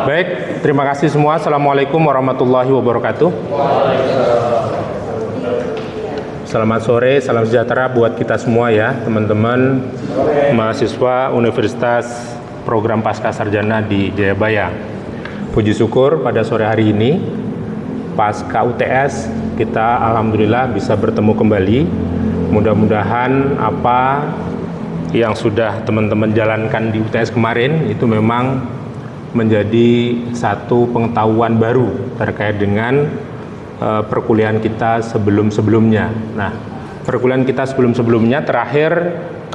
Baik, terima kasih semua. Assalamualaikum warahmatullahi wabarakatuh. Selamat sore, salam sejahtera buat kita semua ya, teman-teman mahasiswa Universitas Program Pascasarjana di Jayabaya. Puji syukur pada sore hari ini, pasca UTS, kita alhamdulillah bisa bertemu kembali. Mudah-mudahan apa yang sudah teman-teman jalankan di UTS kemarin itu memang menjadi satu pengetahuan baru terkait dengan perkuliahan kita sebelum-sebelumnya. Nah, perkuliahan kita sebelum-sebelumnya terakhir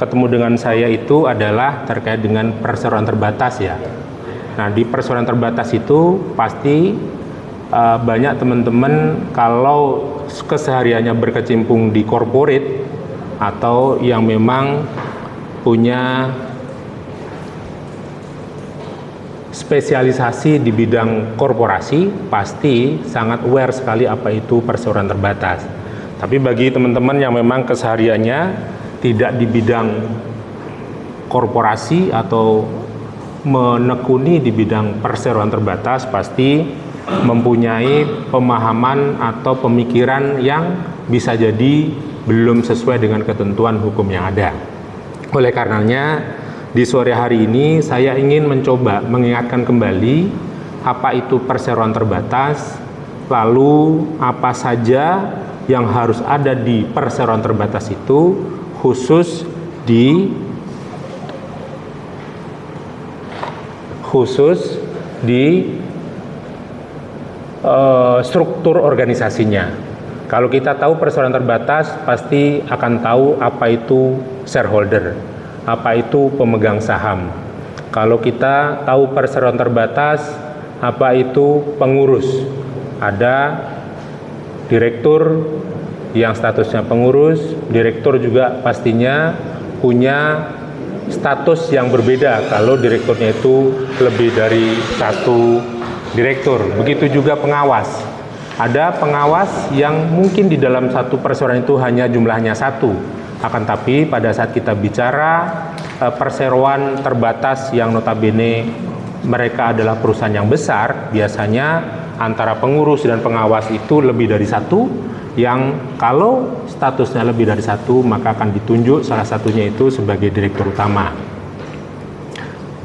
ketemu dengan saya itu adalah terkait dengan perseroan terbatas ya. Nah, di perseroan terbatas itu pasti banyak teman-teman kalau kesehariannya berkecimpung di corporate atau yang memang punya spesialisasi di bidang korporasi pasti sangat aware sekali apa itu perseroan terbatas. Tapi bagi teman-teman yang memang kesehariannya tidak di bidang korporasi atau menekuni di bidang perseroan terbatas pasti mempunyai pemahaman atau pemikiran yang bisa jadi belum sesuai dengan ketentuan hukum yang ada. Oleh karenanya di sore hari ini saya ingin mencoba mengingatkan kembali apa itu perseroan terbatas, lalu apa saja yang harus ada di perseroan terbatas itu khusus di struktur organisasinya. Kalau kita tahu perseroan terbatas pasti akan tahu apa itu shareholder, apa itu pemegang saham. Kalau kita tahu perseroan terbatas, apa itu pengurus. Ada direktur yang statusnya pengurus, direktur juga pastinya punya status yang berbeda kalau direkturnya itu lebih dari satu direktur. Begitu juga pengawas. Ada pengawas yang mungkin di dalam satu perseroan itu hanya jumlahnya satu. Akan tapi pada saat kita bicara perseroan terbatas yang notabene mereka adalah perusahaan yang besar, biasanya antara pengurus dan pengawas itu lebih dari satu, yang kalau statusnya lebih dari satu maka akan ditunjuk salah satunya itu sebagai direktur utama.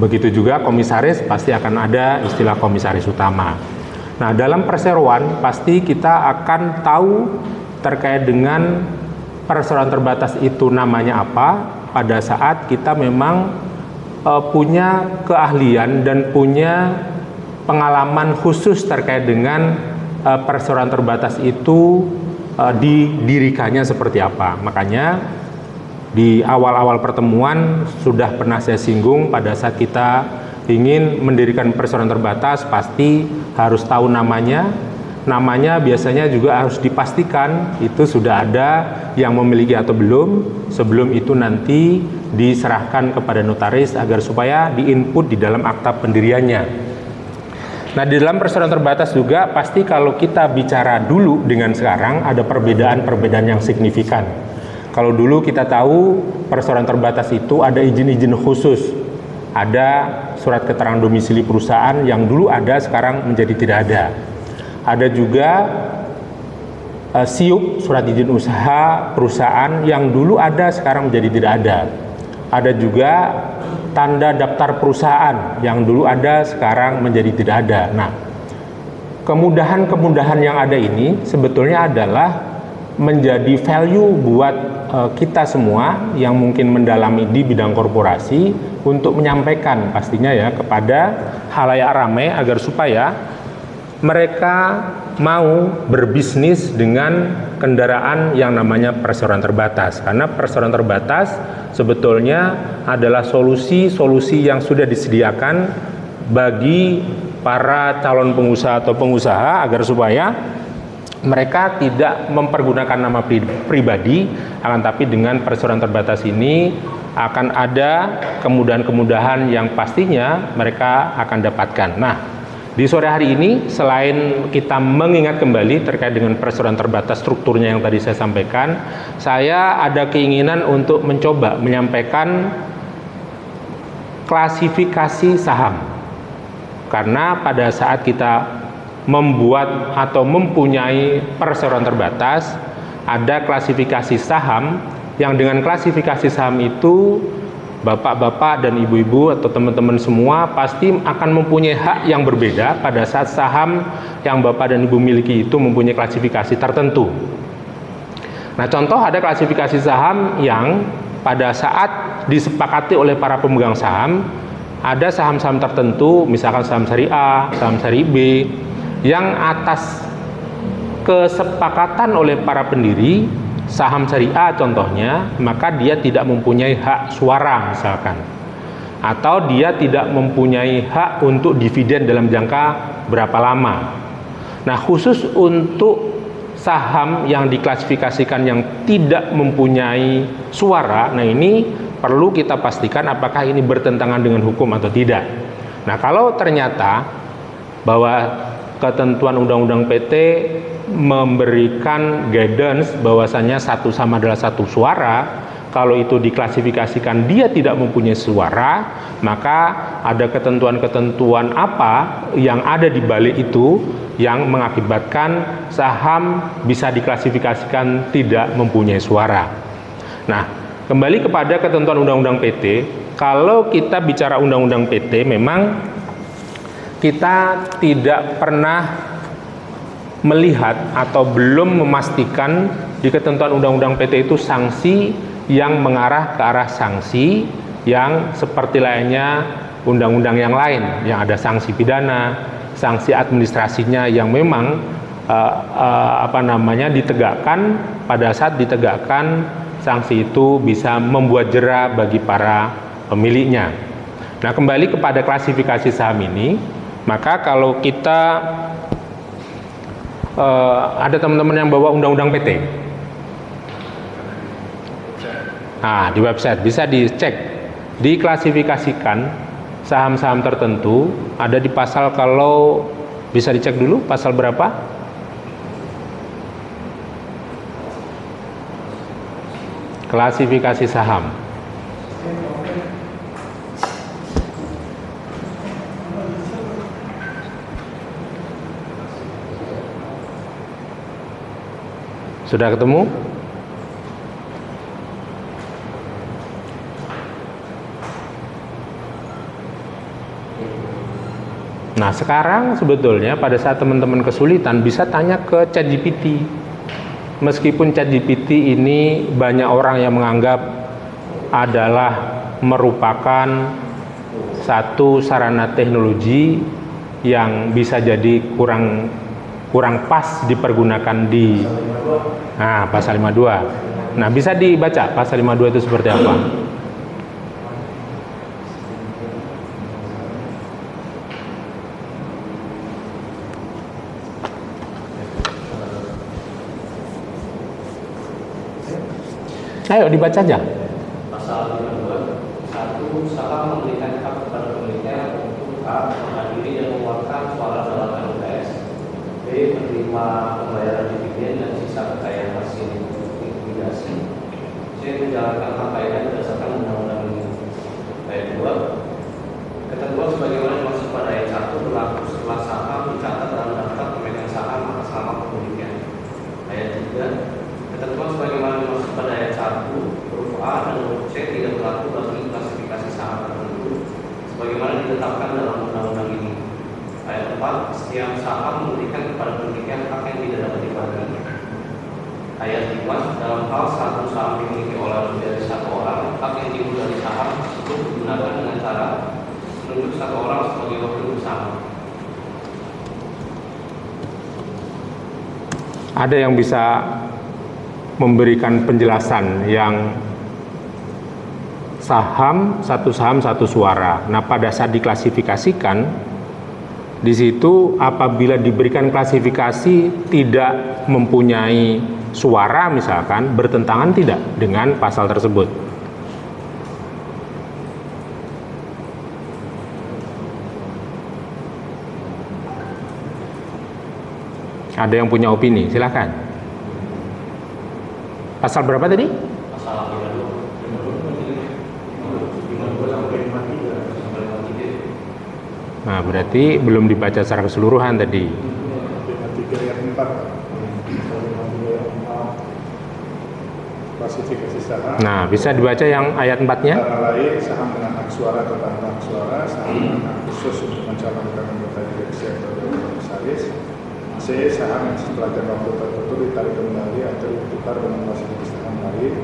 Begitu juga komisaris, pasti akan ada istilah komisaris utama. Nah, dalam perseroan pasti kita akan tahu terkait dengan perseroan terbatas itu namanya apa pada saat kita memang punya keahlian dan punya pengalaman khusus terkait dengan perseroan terbatas itu didirikannya seperti apa. Makanya di awal-awal pertemuan sudah pernah saya singgung pada saat kita ingin mendirikan perseroan terbatas pasti harus tahu namanya. Namanya biasanya juga harus dipastikan itu sudah ada yang memiliki atau belum, sebelum itu nanti diserahkan kepada notaris agar supaya diinput di dalam akta pendiriannya. Nah, di dalam perseroan terbatas juga pasti kalau kita bicara dulu dengan sekarang ada perbedaan-perbedaan yang signifikan. Kalau dulu kita tahu perseroan terbatas itu ada izin-izin khusus, ada surat keterangan domisili perusahaan yang dulu ada sekarang menjadi tidak ada. Ada juga SIUP, surat izin usaha perusahaan yang dulu ada sekarang menjadi tidak ada. Ada juga tanda daftar perusahaan yang dulu ada sekarang menjadi tidak ada. Nah, kemudahan-kemudahan yang ada ini sebetulnya adalah menjadi value buat kita semua yang mungkin mendalami di bidang korporasi untuk menyampaikan pastinya ya kepada halayak ramai agar supaya mereka mau berbisnis dengan kendaraan yang namanya perseroan terbatas. Karena perseroan terbatas sebetulnya adalah solusi-solusi yang sudah disediakan bagi para calon pengusaha atau pengusaha agar supaya mereka tidak mempergunakan nama pribadi, akan tapi dengan perseroan terbatas ini akan ada kemudahan-kemudahan yang pastinya mereka akan dapatkan. Nah, di sore hari ini selain kita mengingat kembali terkait dengan perseroan terbatas strukturnya yang tadi saya sampaikan, saya ada keinginan untuk mencoba menyampaikan klasifikasi saham. Karena pada saat kita membuat atau mempunyai perseroan terbatas, ada klasifikasi saham yang dengan klasifikasi saham itu bapak-bapak dan ibu-ibu atau teman-teman semua pasti akan mempunyai hak yang berbeda pada saat saham yang bapak dan ibu miliki itu mempunyai klasifikasi tertentu. Nah, contoh ada klasifikasi saham yang pada saat disepakati oleh para pemegang saham, ada saham-saham tertentu, misalkan saham seri A, saham seri B, yang atas kesepakatan oleh para pendiri, saham seri A contohnya, maka dia tidak mempunyai hak suara misalkan. Atau dia tidak mempunyai hak untuk dividen dalam jangka berapa lama. Nah, khusus untuk saham yang diklasifikasikan yang tidak mempunyai suara, nah ini perlu kita pastikan apakah ini bertentangan dengan hukum atau tidak. Nah, kalau ternyata bahwa ketentuan Undang-Undang PT memberikan guidance bahwasanya satu sama adalah satu suara, kalau itu diklasifikasikan dia tidak mempunyai suara, maka ada ketentuan-ketentuan apa yang ada di balik itu yang mengakibatkan saham bisa diklasifikasikan tidak mempunyai suara. Nah, kembali kepada ketentuan Undang-Undang PT, kalau kita bicara Undang-Undang PT, memang kita tidak pernah melihat atau belum memastikan di ketentuan Undang-Undang PT itu sanksi yang mengarah ke arah sanksi yang seperti lainnya undang-undang yang lain, yang ada sanksi pidana, sanksi administrasinya yang memang ditegakkan. Pada saat ditegakkan, sanksi itu bisa membuat jera bagi para pemiliknya. Nah, kembali kepada klasifikasi saham ini, maka kalau kita ada teman-teman yang bawa undang-undang PT, nah di website bisa dicek, diklasifikasikan saham-saham tertentu ada di pasal, kalau bisa dicek dulu pasal berapa? Klasifikasi saham. Sudah ketemu? Nah, sekarang sebetulnya pada saat teman-teman kesulitan bisa tanya ke ChatGPT. Meskipun ChatGPT ini banyak orang yang menganggap adalah merupakan satu sarana teknologi yang bisa jadi kurang pas dipergunakan di pasal 52. Nah, bisa dibaca pasal 52 itu seperti apa. Ayo dibaca aja. Pasal 52, 1. Saham memberikan hak kepada pemiliknya untuk A. menghadiri dan mengeluarkan suara dalam LPS, B. menerima pembayaran dividen dan sisa kekayaan hasil likuidasi, C. menjalankan hak kekayaan berdasarkan undang-undang ini. Ayat 2. Ketentuan sebagaimana dimaksud pada ayat 1 berlaku setelah saham dicatat dalam daftar pemegang saham atas nama pemiliknya. Ayat 3. Ketentuan sebagaimana dimaksud pada ayat 1 huruf A dan huruf C tidak berlaku bagi klasifikasi saham tertentu sebagaimana ditetapkan dalam undang-undang ini. Ayat 4. Setiap saham memberikan kepada pemiliknya hak yang tidak dapat dibagi. Ayat 5. Dalam hal satu saham dimiliki oleh lebih dari satu orang, hak yang timbul dari saham tersebut digunakan dengan cara menunjuk satu orang sebagai wakil bersama. Ada yang bisa memberikan penjelasan yang saham satu suara. Nah, pada saat diklasifikasikan di situ apabila diberikan klasifikasi tidak mempunyai suara misalkan, bertentangan tidak dengan pasal tersebut. Ada yang punya opini, silakan. Pasal berapa tadi? Pasal 52 sampai 53. Nah, berarti belum dibaca secara keseluruhan tadi. 53 ayat 4. Klasifikasi saham. Nah, bisa dibaca yang ayat 4-nya? Antara lain saham dengan hak suara atau tanpa hak suara, saham dengan hak khusus untuk mencalonkan anggota direksi atau komisaris. C. Saham yang setelah jangka waktu tertentu ditarik kembali atau ditukar dengan klasifikasi saham lain.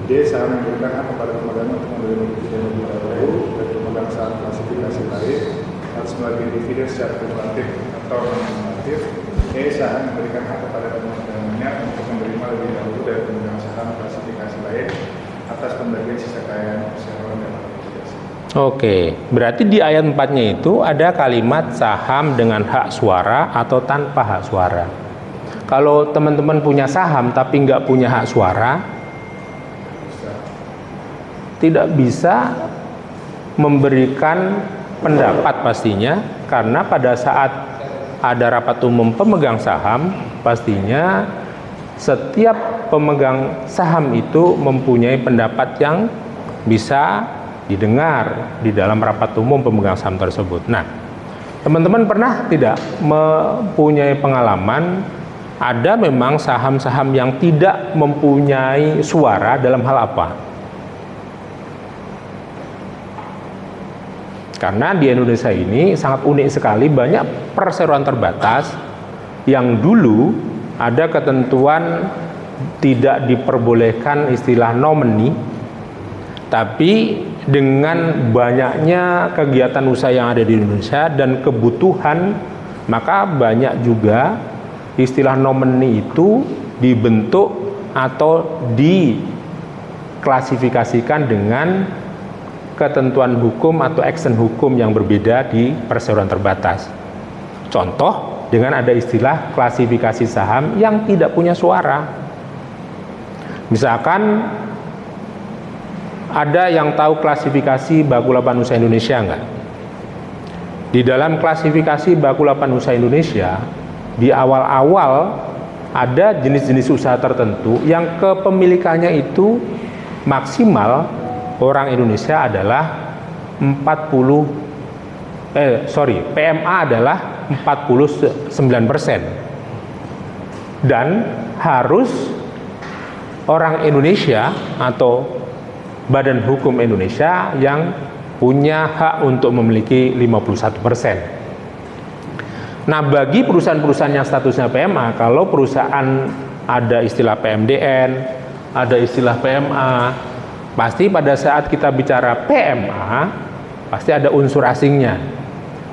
D. Saham yang diberikan hak kepada pemegang untuk menerima dividen lebih dahulu dari pemegang saham klasifikasi lain harus membagi dividen secara kumulatif atau non-kumulatif. E. Saham yang memberikan hak kepada pemegangnya untuk menerima lebih dahulu dari pemegang saham klasifikasi lain atas pembagian sisa kekayaan perseroan dan obligasi. Oke, berarti di ayat 4-nya itu ada kalimat saham dengan hak suara atau tanpa hak suara. Kalau teman-teman punya saham tapi nggak punya hak suara, tidak bisa memberikan pendapat pastinya, karena pada saat ada rapat umum pemegang saham, pastinya setiap pemegang saham itu mempunyai pendapat yang bisa didengar di dalam rapat umum pemegang saham tersebut. Nah, teman-teman pernah tidak mempunyai pengalaman ada memang saham-saham yang tidak mempunyai suara dalam hal apa? Karena di Indonesia ini sangat unik sekali, banyak perseroan terbatas yang dulu ada ketentuan tidak diperbolehkan istilah nomini, tapi dengan banyaknya kegiatan usaha yang ada di Indonesia dan kebutuhan, maka banyak juga istilah nomini itu dibentuk atau diklasifikasikan dengan ketentuan hukum atau action hukum yang berbeda di perseroan terbatas. Contoh, dengan ada istilah klasifikasi saham yang tidak punya suara. Misalkan ada yang tahu klasifikasi Bakulapan Usaha Indonesia enggak? Di dalam klasifikasi Bakulapan Usaha Indonesia, di awal-awal ada jenis-jenis usaha tertentu yang kepemilikannya itu maksimal orang Indonesia adalah PMA adalah 49%, dan harus orang Indonesia atau Badan Hukum Indonesia yang punya hak untuk memiliki 51%. Nah, bagi perusahaan-perusahaan yang statusnya PMA, kalau perusahaan ada istilah PMDN, ada istilah PMA, pasti pada saat kita bicara PMA, pasti ada unsur asingnya.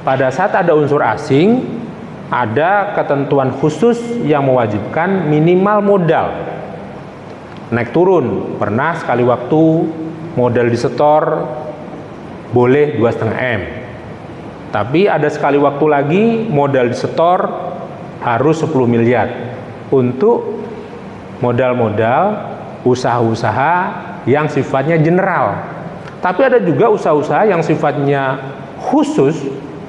Pada saat ada unsur asing, ada ketentuan khusus yang mewajibkan minimal modal. Naik turun, pernah sekali waktu modal disetor boleh 2,5 M. Tapi ada sekali waktu lagi modal disetor harus 10 miliar untuk modal-modal usaha-usaha yang sifatnya general. Tapi ada juga usaha-usaha yang sifatnya khusus,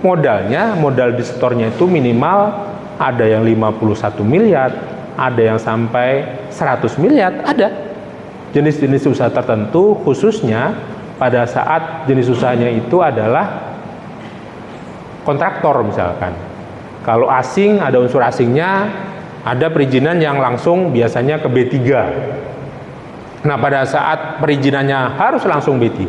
modalnya, modal disetornya itu minimal ada yang 51 miliar, ada yang sampai 100 miliar, ada. Jenis-jenis usaha tertentu khususnya pada saat jenis usahanya itu adalah kontraktor misalkan. Kalau asing, ada unsur asingnya, ada perizinan yang langsung biasanya ke B3. Nah, pada saat perizinannya harus langsung B3,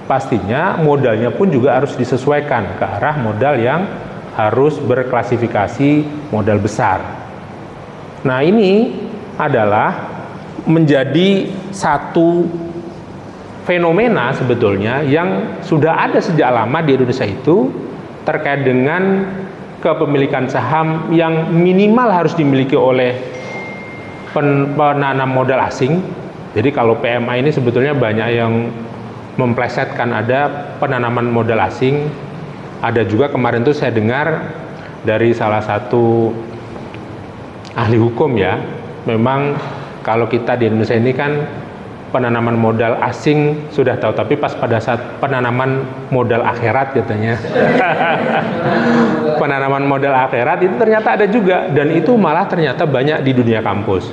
pastinya modalnya pun juga harus disesuaikan ke arah modal yang harus berklasifikasi modal besar. Nah, ini adalah menjadi satu fenomena sebetulnya yang sudah ada sejak lama di Indonesia itu terkait dengan kepemilikan saham yang minimal harus dimiliki oleh penanam modal asing. Jadi kalau PMA ini sebetulnya banyak yang memplesetkan, ada penanaman modal asing. Ada juga kemarin tuh saya dengar dari salah satu ahli hukum ya, memang kalau kita di Indonesia ini kan penanaman modal asing sudah tahu, tapi pas pada saat penanaman modal akhirat katanya penanaman modal akhirat itu ternyata ada juga, dan itu malah ternyata banyak di dunia kampus.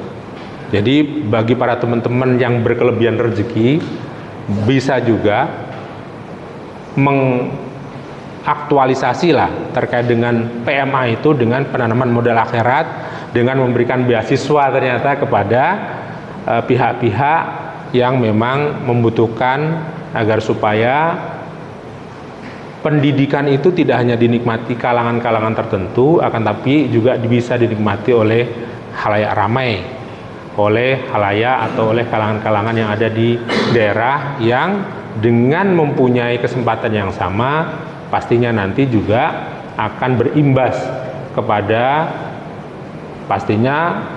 Jadi bagi para teman-teman yang berkelebihan rezeki, bisa juga aktualisasi lah terkait dengan PMA itu, dengan penanaman modal akhirat, dengan memberikan beasiswa ternyata kepada pihak-pihak yang memang membutuhkan, agar supaya pendidikan itu tidak hanya dinikmati kalangan-kalangan tertentu, akan tapi juga bisa dinikmati oleh khalayak ramai, oleh khalayak atau oleh kalangan-kalangan yang ada di daerah yang dengan mempunyai kesempatan yang sama pastinya nanti juga akan berimbas kepada pastinya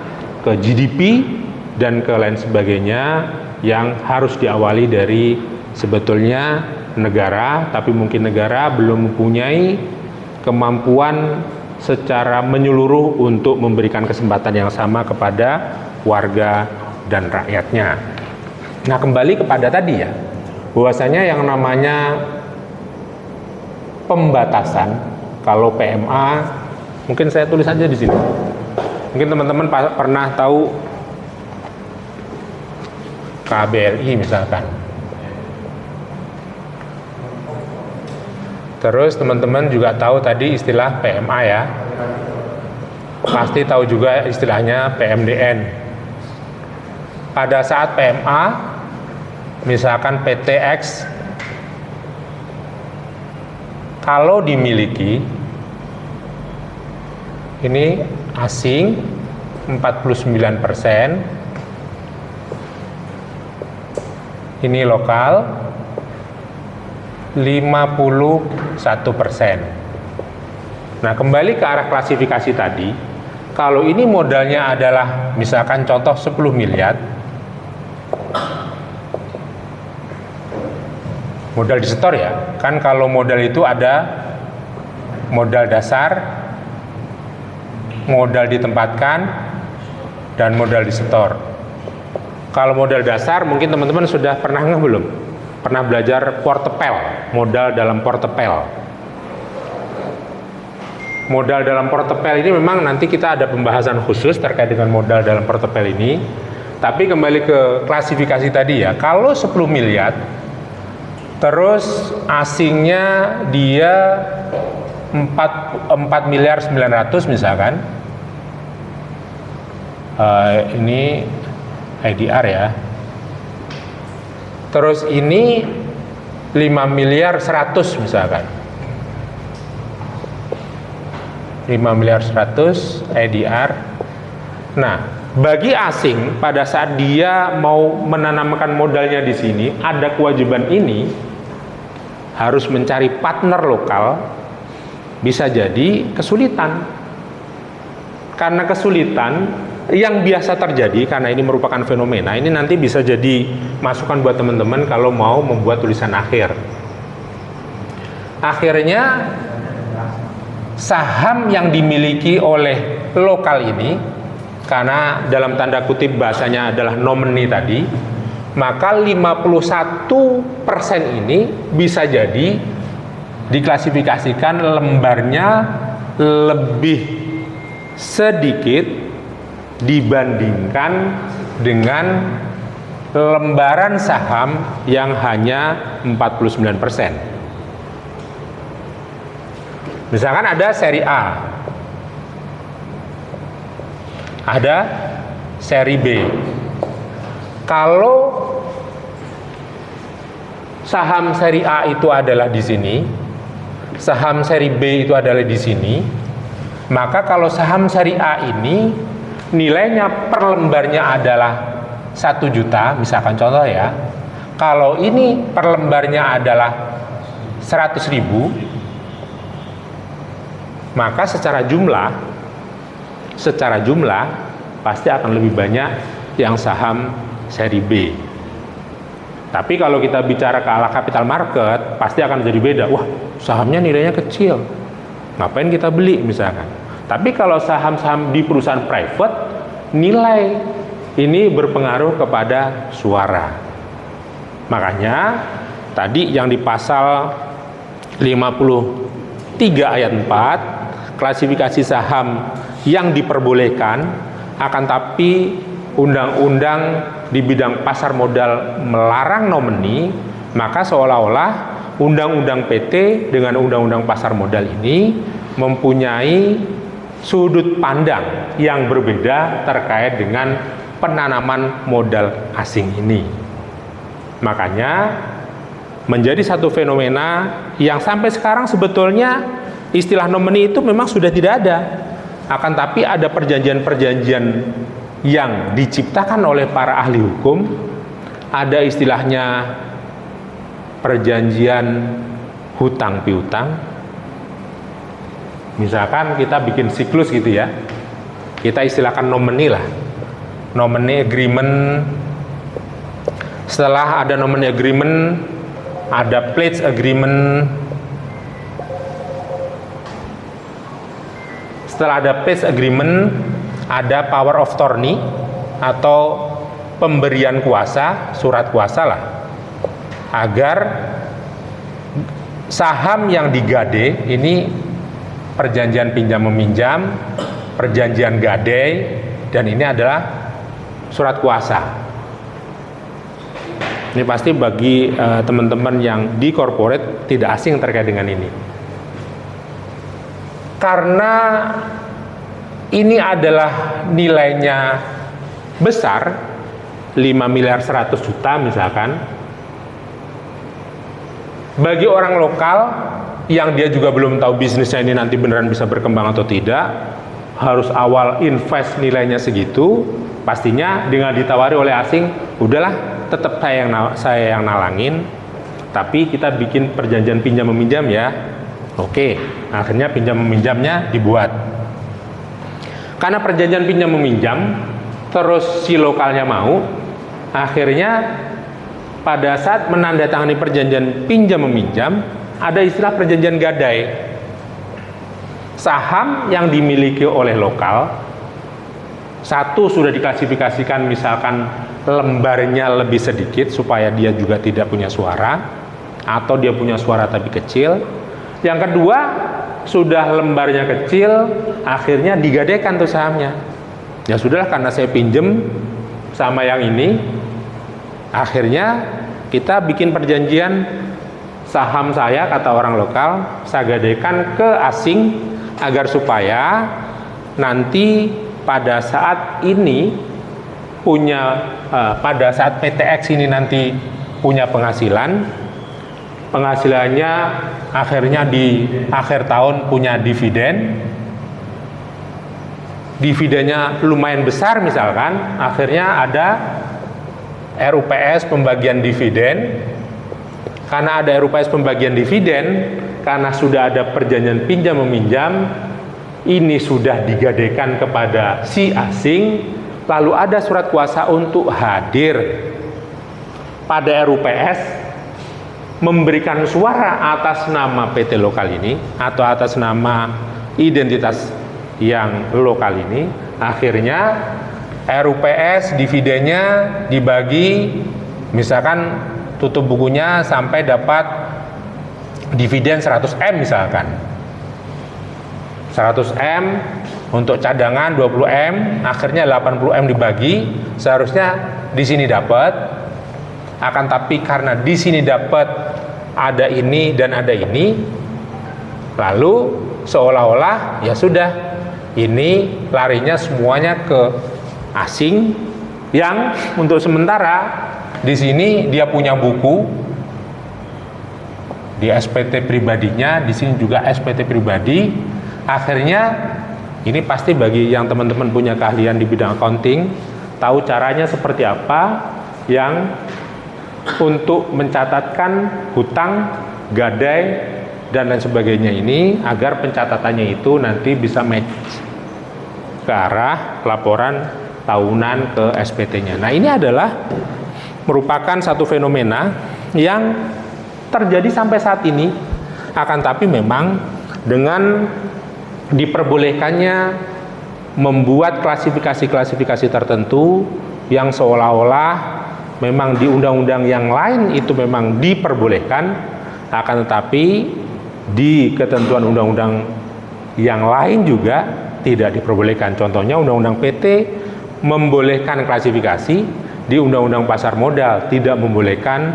ke GDP dan ke lain sebagainya, yang harus diawali dari sebetulnya negara, tapi mungkin negara belum mempunyai kemampuan secara menyeluruh untuk memberikan kesempatan yang sama kepada warga dan rakyatnya. Nah, kembali kepada tadi ya, bahwasanya yang namanya pembatasan, kalau PMA, mungkin saya tulis aja di sini. Mungkin teman-teman pernah tahu KBRI misalkan. Terus teman-teman juga tahu tadi istilah PMA ya. Pasti tahu juga istilahnya PMDN. Pada saat PMA, misalkan PTX, kalau dimiliki, ini asing 49%, ini lokal 51%. Nah, kembali ke arah klasifikasi tadi, kalau ini modalnya adalah misalkan contoh 10 miliar, modal disetor ya, kan kalau modal itu ada modal dasar, modal ditempatkan, dan modal disetor. Kalau modal dasar mungkin teman-teman sudah pernah belum? Pernah belajar portepel, modal dalam portepel. Modal dalam portepel ini memang nanti kita ada pembahasan khusus terkait dengan modal dalam portepel ini. Tapi kembali ke klasifikasi tadi ya, kalau 10 miliar, terus asingnya dia 4 miliar 900 misalkan, ini IDR ya. Terus ini 5 miliar 100 misalkan, 5 miliar 100 IDR. Nah, bagi asing pada saat dia mau menanamkan modalnya di sini, ada kewajiban ini, harus mencari partner lokal, bisa jadi kesulitan. Karena kesulitan yang biasa terjadi, karena ini merupakan fenomena, ini nanti bisa jadi masukan buat teman-teman kalau mau membuat tulisan akhir. Akhirnya saham yang dimiliki oleh lokal ini, karena dalam tanda kutip bahasanya adalah nomini tadi, maka 51% ini bisa jadi diklasifikasikan lembarnya lebih sedikit dibandingkan dengan lembaran saham yang hanya 49%. Misalkan ada seri A, ada seri B. Kalau saham seri A itu adalah di sini, saham seri B itu adalah di sini, maka kalau saham seri A ini nilainya per lembarnya adalah 1 juta, misalkan contoh ya. Kalau ini per lembarnya adalah 100.000, maka secara jumlah pasti akan lebih banyak yang saham seri B. Tapi kalau kita bicara ke arah capital market, pasti akan jadi beda. Wah, sahamnya nilainya kecil, ngapain kita beli misalkan. Tapi kalau saham-saham di perusahaan private, nilai ini berpengaruh kepada suara. Makanya tadi yang di pasal 53 ayat 4, klasifikasi saham yang diperbolehkan, akan tapi undang-undang di bidang pasar modal melarang nomini, maka seolah-olah Undang-undang PT dengan Undang-undang Pasar Modal ini mempunyai sudut pandang yang berbeda terkait dengan penanaman modal asing ini. Makanya menjadi satu fenomena yang sampai sekarang sebetulnya istilah nomini itu memang sudah tidak ada. Akan tapi ada perjanjian-perjanjian yang diciptakan oleh para ahli hukum. Ada istilahnya perjanjian hutang piutang. Misalkan kita bikin siklus gitu ya, kita istilahkan nomini lah, nomini agreement. Setelah ada nomini agreement, ada pledge agreement. Setelah ada pledge agreement, ada power of attorney atau pemberian kuasa, surat kuasa lah, agar saham yang digade ini perjanjian pinjam meminjam, perjanjian gadai, dan ini adalah surat kuasa. Ini pasti bagi teman-teman yang di corporate tidak asing terkait dengan ini. Karena ini adalah nilainya besar, 5 miliar 100 juta misalkan, bagi orang lokal yang dia juga belum tahu bisnisnya ini nanti beneran bisa berkembang atau tidak, harus awal invest nilainya segitu, pastinya dengan ditawari oleh asing, udahlah tetap saya yang nalangin, tapi kita bikin perjanjian pinjam meminjam ya. Oke, akhirnya pinjam meminjamnya dibuat. Karena perjanjian pinjam meminjam, terus si lokalnya mau, akhirnya pada saat menandatangani perjanjian pinjam meminjam, ada istilah perjanjian gadai. Saham yang dimiliki oleh lokal, satu sudah diklasifikasikan misalkan lembarnya lebih sedikit supaya dia juga tidak punya suara, atau dia punya suara tapi kecil. Yang kedua, sudah lembarnya kecil, akhirnya digadaikan tuh sahamnya. Ya sudahlah, karena saya pinjem sama yang ini, akhirnya kita bikin perjanjian saham saya, kata orang lokal, saya gadaikan ke asing agar supaya nanti pada saat ini pada saat PTX ini nanti punya penghasilannya akhirnya di akhir tahun punya dividennya lumayan besar misalkan, akhirnya ada RUPS pembagian dividen. Karena ada RUPS pembagian dividen, karena sudah ada perjanjian pinjam meminjam, ini sudah digadaikan kepada si asing, lalu ada surat kuasa untuk hadir pada RUPS memberikan suara atas nama PT lokal ini atau atas nama identitas yang lokal ini. Akhirnya RUPS dividennya dibagi, misalkan tutup bukunya sampai dapat dividen 100M misalkan. 100M untuk cadangan 20M, akhirnya 80M dibagi, seharusnya di sini dapat. Akan tapi karena di sini dapat ada ini dan ada ini, lalu seolah-olah ya sudah, ini larinya semuanya ke asing yang untuk sementara di sini dia punya buku di SPT pribadinya, di sini juga SPT pribadi. Akhirnya ini pasti bagi yang teman-teman punya keahlian di bidang accounting, tahu caranya seperti apa yang untuk mencatatkan hutang, gadai, dan lain sebagainya ini, agar pencatatannya itu nanti bisa match ke arah laporan tahunan ke SPT-nya. Nah, ini adalah merupakan satu fenomena yang terjadi sampai saat ini. Akan tapi memang dengan diperbolehkannya membuat klasifikasi-klasifikasi tertentu yang seolah-olah memang di undang-undang yang lain itu memang diperbolehkan, akan tetapi di ketentuan undang-undang yang lain juga tidak diperbolehkan. Contohnya undang-undang PT membolehkan klasifikasi, di undang-undang pasar modal tidak membolehkan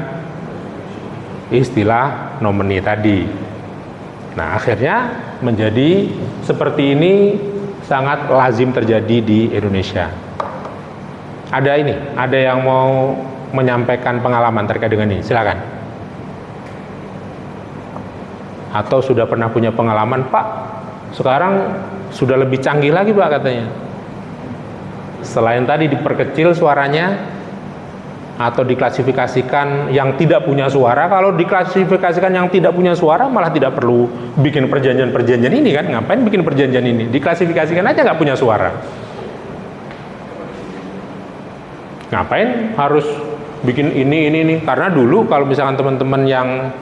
istilah nomini tadi. Nah, akhirnya menjadi seperti ini sangat lazim terjadi di Indonesia. Ada yang mau menyampaikan pengalaman terkait dengan ini? Silakan. Atau sudah pernah punya pengalaman, Pak, sekarang sudah lebih canggih lagi Pak katanya. Selain tadi diperkecil suaranya atau diklasifikasikan yang tidak punya suara, kalau diklasifikasikan yang tidak punya suara malah tidak perlu bikin perjanjian-perjanjian ini kan, ngapain bikin perjanjian ini, diklasifikasikan aja nggak punya suara, ngapain harus bikin ini, karena dulu kalau misalkan teman-teman yang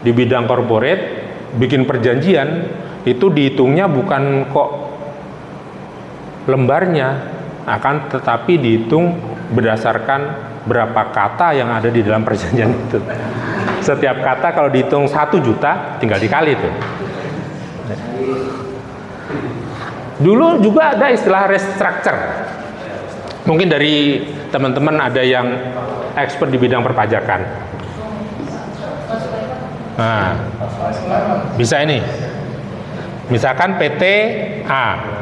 di bidang corporate bikin perjanjian itu dihitungnya bukan kok lembarnya, akan tetapi dihitung berdasarkan berapa kata yang ada di dalam perjanjian itu. Setiap kata kalau dihitung 1 juta tinggal dikali itu. Dulu juga ada istilah restructure. Mungkin dari teman-teman ada yang expert di bidang perpajakan. Nah, bisa ini. Misalkan PT A.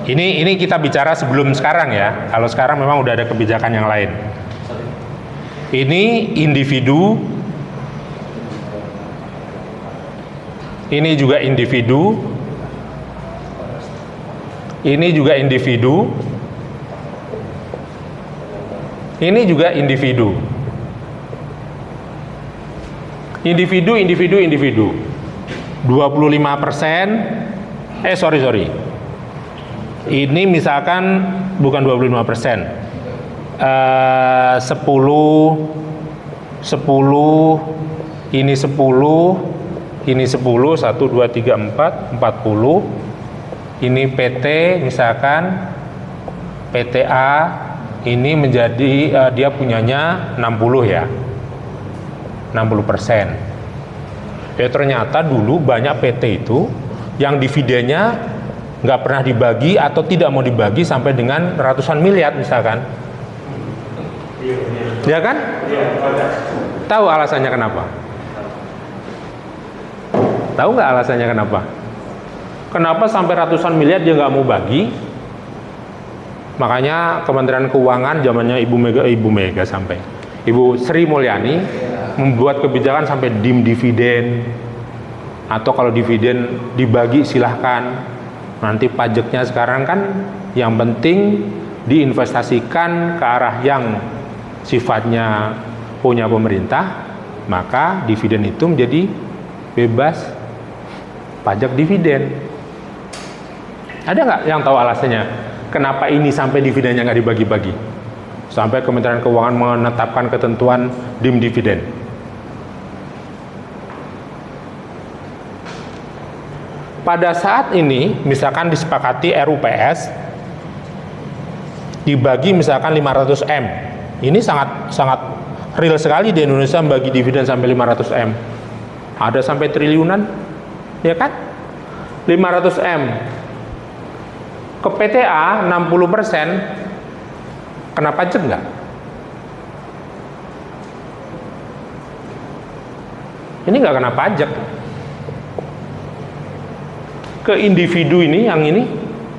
Ini kita bicara sebelum sekarang ya. Kalau sekarang memang udah ada kebijakan yang lain. Ini individu. Ini juga individu. Ini juga individu. Ini juga individu. Individu. 25%. Sorry. Ini misalkan bukan 25%. 10, ini 10, 1, 2, 3, 4, 40. Ini PT misalkan PTA ini menjadi dia punyanya 60 ya. 60%. Ya ternyata dulu banyak PT itu yang dividennya nggak pernah dibagi atau tidak mau dibagi sampai dengan ratusan miliar misalkan. Ya kan? Tahu alasannya kenapa? Tahu nggak alasannya kenapa? Kenapa sampai ratusan miliar dia nggak mau bagi? Makanya Kementerian Keuangan zamannya Ibu Mega sampai Ibu Sri Mulyani membuat kebijakan sampai dividen, atau kalau dividen dibagi silahkan. Nanti pajaknya sekarang kan yang penting diinvestasikan ke arah yang sifatnya punya pemerintah, maka dividen itu menjadi bebas pajak dividen. Ada nggak yang tahu alasannya? Kenapa ini sampai dividennya nggak dibagi-bagi? Sampai Kementerian Keuangan menetapkan ketentuan dividen. Pada saat ini, misalkan disepakati RUPS, dibagi misalkan 500M. Ini sangat real sekali di Indonesia membagi dividen sampai 500M. Ada sampai triliunan, ya kan? 500M. Ke PTA 60%, kena pajak nggak? Ini nggak kena pajak. Ke individu ini, yang ini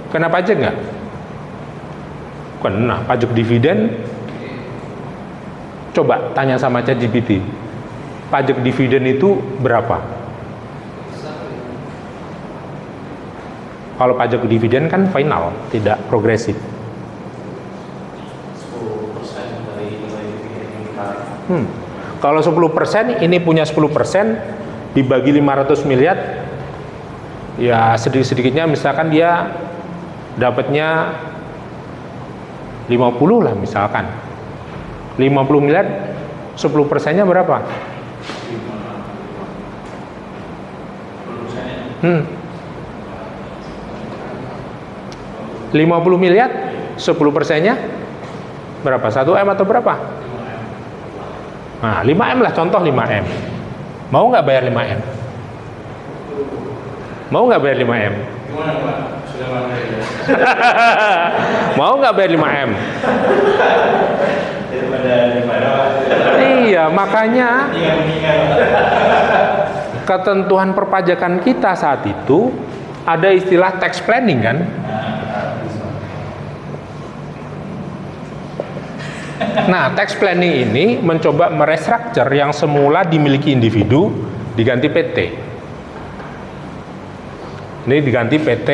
kena pajak nggak? Kena pajak dividen. Coba tanya sama ChatGPT, pajak dividen itu berapa? Kalau pajak dividen kan final, tidak progresif. 10% dari nilai dividen yang kita. Kalau 10%, ini punya 10%, dibagi 500 miliar, ya sedikit-sedikitnya misalkan dia dapatnya 50 lah misalkan. 50 miliar, 10%-nya berapa? 50 miliar, 10%-nya berapa? 1M atau berapa? Nah, 5M lah, contoh 5M. Mau nggak bayar 5M? Mau nggak bayar 5M? Gimana Pak? Sudah mandiri ya? Mau nggak bayar 5M? Iya, makanya ketentuan perpajakan kita saat itu ada istilah tax planning kan. Nah, tax planning ini mencoba merestructure yang semula dimiliki individu diganti PT. Ini diganti PT,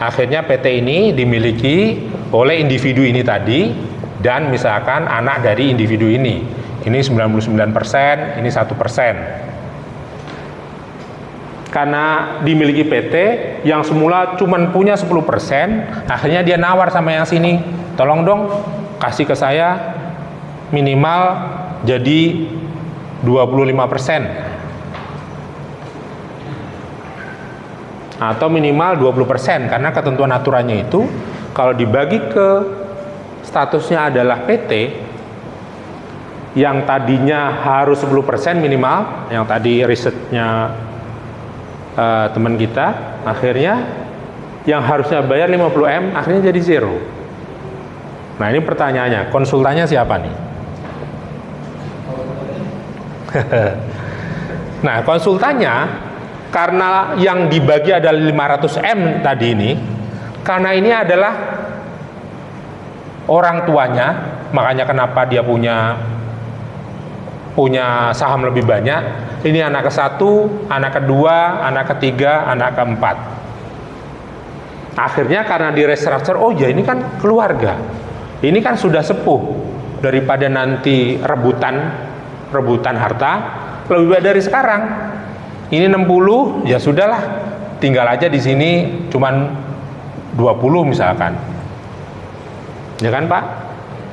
akhirnya PT ini dimiliki oleh individu ini tadi dan misalkan anak dari individu ini. Ini 99%, ini 1%. Karena dimiliki PT yang semula cuman punya 10%, akhirnya dia nawar sama yang sini, tolong dong kasih ke saya minimal jadi 25% atau minimal 20%, karena ketentuan aturannya itu kalau dibagi ke statusnya adalah PT yang tadinya harus 10% minimal, yang tadi risetnya teman kita, akhirnya yang harusnya bayar 50M akhirnya jadi zero. Nah, ini pertanyaannya, konsultannya siapa nih? Nah, konsultannya karena yang dibagi adalah 500M tadi ini, karena ini adalah orang tuanya, makanya kenapa dia punya saham lebih banyak. Ini anak ke-1, anak kedua, anak ketiga, anak keempat. Akhirnya karena di restructure, oh ya ini kan keluarga, ini kan sudah sepuh, daripada nanti rebutan harta, lebih baik dari sekarang. Ini 60, ya sudahlah, tinggal aja di sini cuman 20 misalkan. Ya kan Pak?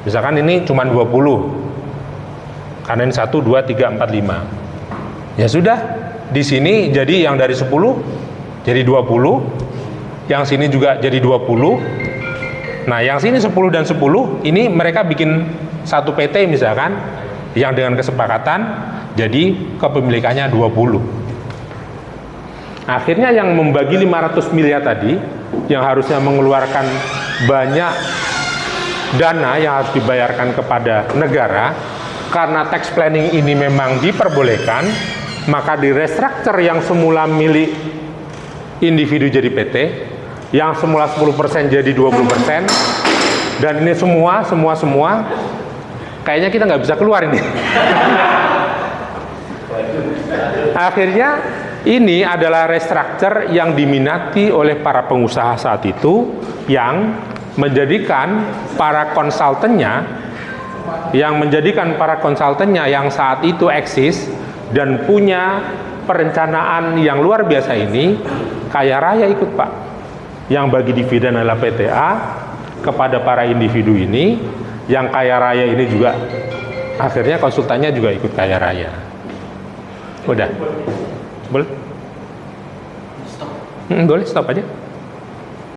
Misalkan ini cuman 20. Karena ini 1, 2, 3, 4, 5. Ya sudah, di sini jadi yang dari 10 jadi 20, yang sini juga jadi 20. Nah, yang sini 10 dan 10 ini mereka bikin satu PT misalkan, yang dengan kesepakatan jadi kepemilikannya 20. Akhirnya yang membagi 500 miliar tadi, yang harusnya mengeluarkan banyak dana yang harus dibayarkan kepada negara, karena tax planning ini memang diperbolehkan, maka di restructure yang semula milik individu jadi PT, yang semula 10% jadi 20%, dan ini semua kayaknya kita nggak bisa keluar ini. Akhirnya ini adalah restructure yang diminati oleh para pengusaha saat itu, yang menjadikan para konsultannya yang saat itu eksis dan punya perencanaan yang luar biasa ini, kaya raya ikut Pak. Yang bagi dividen adalah PTA kepada para individu ini, yang kaya raya ini juga akhirnya konsultannya juga ikut kaya raya. Udah? Boleh? Boleh, stop aja.